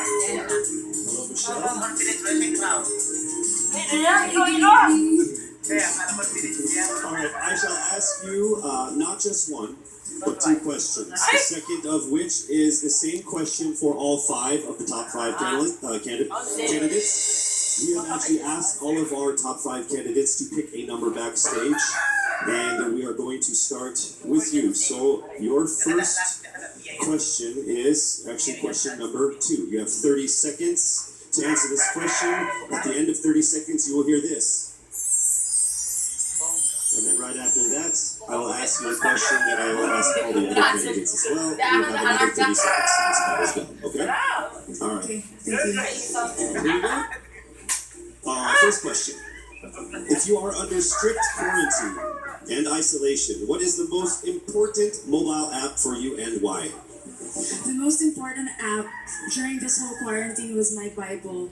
Hello, Michelle. Alright, I shall ask you not just one, but two questions. The second of which is the same question for all five of the top five candidates. We have actually asked all of our top five candidates to pick a number backstage, and we are going to start with you. So your first question is actually question number 2. You have 30 seconds to answer this question. At the end of 30 seconds, you will hear this. And then right after that, I will ask you a question that I will ask all the other candidates as well. You have another 30 seconds to answer that as well, okay? All right. Here you go. First question. If you are under strict quarantine and isolation, what is the most important mobile app for you and why? The most important app during this whole quarantine was my Bible.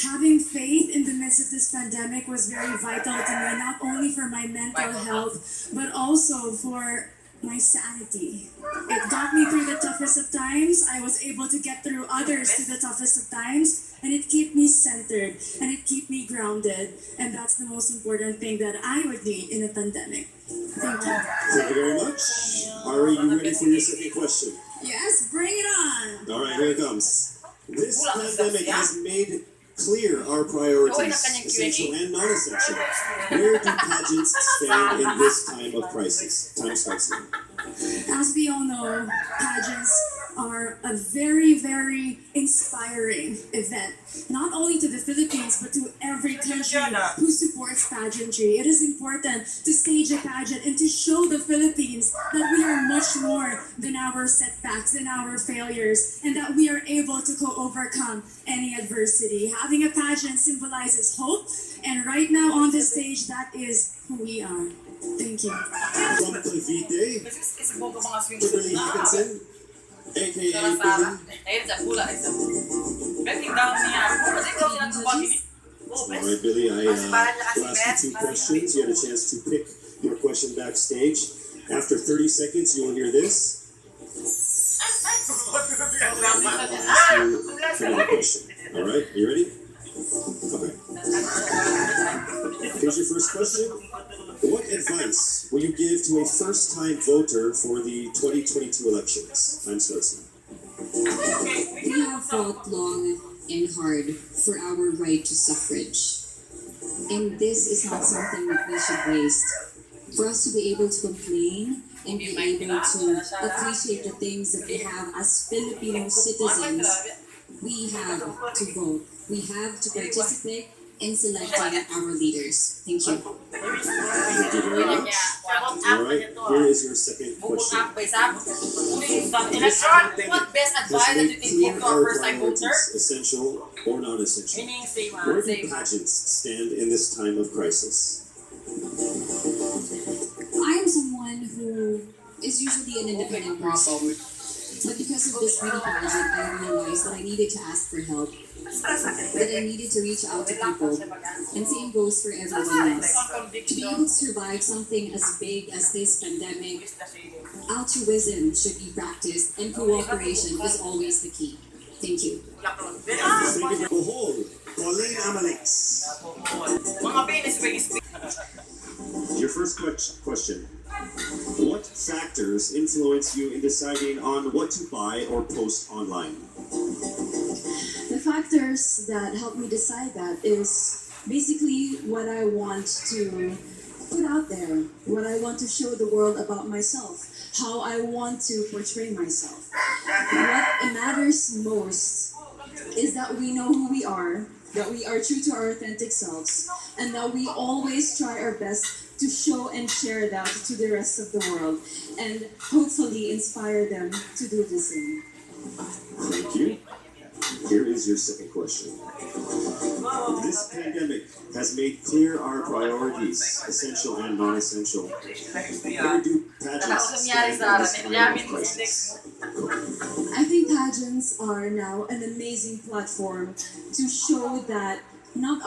Having faith in the midst of this pandemic was very vital to me, not only for my mental health, but also for my sanity. It got me through the toughest of times. I was able to get through others to the toughest of times, and it kept me centered, and it kept me grounded, and that's the most important thing that I would need in a pandemic. Thank you. Thank you very much. Are you ready for your second question? Yes, bring it on! All right, here it comes. This pandemic has made clear our priorities, essential and non-essential. Where do pageants stand in this time of crisis? Time starts now. As we all know, pageants are a very, very inspiring event, not only to the Philippines, but to every country who supports pageantry. It is important to stage a pageant and to show the Philippines that we are much more than our setbacks, than our failures, and that we are able to overcome any adversity. Having a pageant symbolizes hope, and right now on this stage, that is who we are. Thank you. From Cavite, Kimberly Hickinson, a.k.a. Billy. Alright, Billy, I will ask you 2 questions. You had a chance to pick your question backstage. After 30 seconds, you will hear this. I'll ask you another question. Alright, are you ready? Okay. Here's your first question. What advice will you give to a first-time voter for the 2022 elections? Time starts now. We have fought long and hard for our right to suffrage. And this is not something that we should waste. For us to be able to complain and be able to appreciate the things that we have as Filipino citizens, we have to vote. We have to participate in selecting our leaders. Thank you. Thank you very much. Alright, here is your second question. What best advice that you can give to our first-time voter? Essential or non-essential? Where do pageants stand in this time of crisis? I am someone who is usually an independent person. But because of this beauty pageant, I realized that I needed to ask for help. That I needed to reach out to people. And same goes for everyone else. To be able to survive something as big as this pandemic, altruism should be practiced and cooperation is always the key. Thank you. Thank you. Bohol, Pauline Amalix. Your first question. What factors influence you in deciding on what to buy or post online? The factors that help me decide that is basically what I want to put out there, what I want to show the world about myself, how I want to portray myself. What matters most is that we know who we are, that we are true to our authentic selves, and that we always try our best to show and share that to the rest of the world, and hopefully inspire them to do the same. Thank you. Here is your second question. This pandemic has made clear our priorities, essential and non-essential. Where do pageants stand in this time of crisis? I think pageants are now an amazing platform to show that not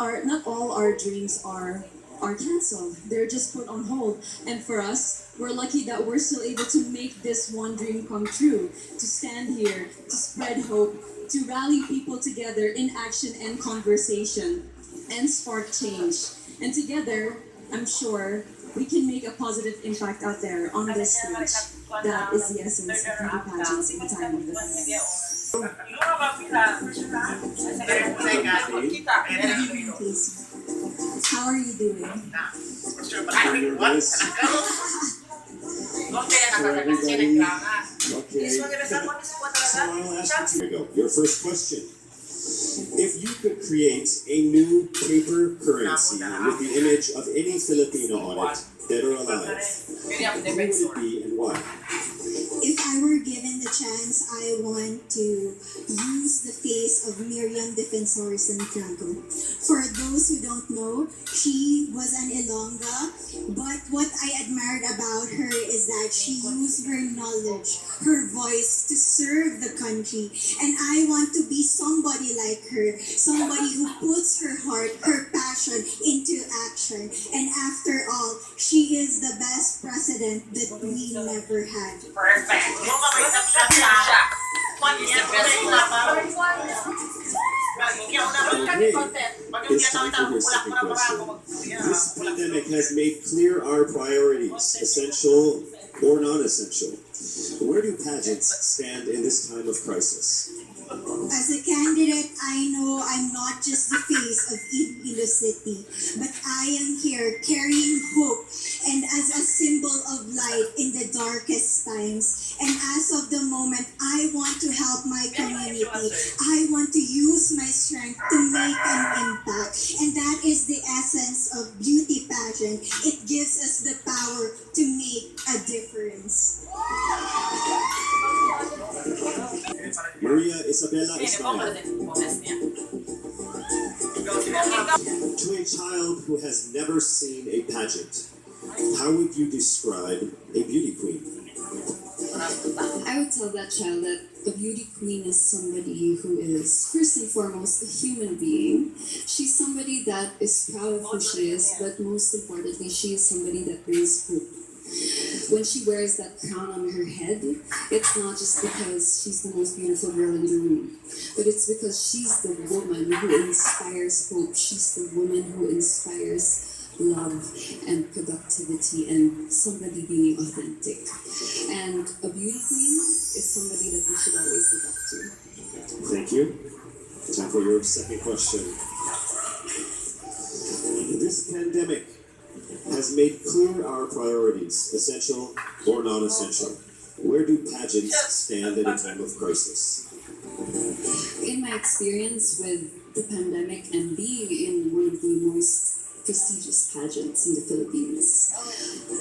all our dreams are canceled. They're just put on hold. And for us, we're lucky that we're still able to make this one dream come true, to stand here, to spread hope, to rally people together in action and conversation and spark change. And together, I'm sure we can make a positive impact out there on this stage. That is the essence of beauty pageants in the time of this. How are you doing? Nervous? Okay. So I'll ask you, here we go. Your first question. If you could create a new paper currency with the image of any Filipino on it, dead or alive, who would it be and why? If I were given the chance, I want to use the face of Miriam Defensor Santiago. For those who don't know, she was an Ilongga, but what I admired about her is that she used her knowledge, her voice to serve the country. And I want to be somebody like her, somebody who puts her heart, her passion into action. And after all, she is the best president that we never had. It's time for your second question. This pandemic has made clear our priorities, essential or non-essential. Where do pageants stand in this time of crisis? As a candidate, I know I'm not just the face of Iloilo City, but I am here carrying hope and as a symbol of light in the darkest times. And as of the moment, I want to help my community. I want to use my strength to make an impact. And that is the essence of beauty pageant. It gives us the power to make a difference. Maria Isabella Ismael. To a child who has never seen a pageant, how would you describe a beauty queen? I would tell that child that a beauty queen is somebody who is, first and foremost, a human being. She's somebody that is proud of who she is, but most importantly, she is somebody that brings hope. When she wears that crown on her head, it's not just because she's the most beautiful girl in the room, but it's because she's the woman who inspires hope. She's the woman who inspires love and productivity and somebody being authentic. And a beauty queen is somebody that we should always look up to. Thank you. Time for your second question. This pandemic has made clear our priorities, essential or non-essential. Where do pageants stand in a time of crisis? In my experience with the pandemic and being in one of the most prestigious pageants in the Philippines,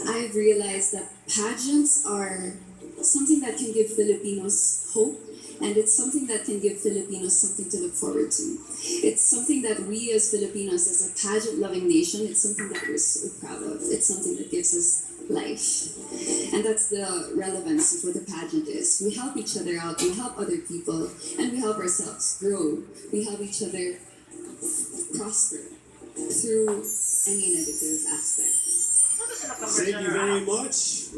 I've realized that pageants are something that can give Filipinos hope, and it's something that can give Filipinos something to look forward to. It's something that we as Filipinos, as a pageant-loving nation, it's something that we're so proud of. It's something that gives us life. And that's the relevance of what the pageant is. We help each other out, we help other people, and we help ourselves grow. We help each other prosper through any negative aspect. Thank you very much.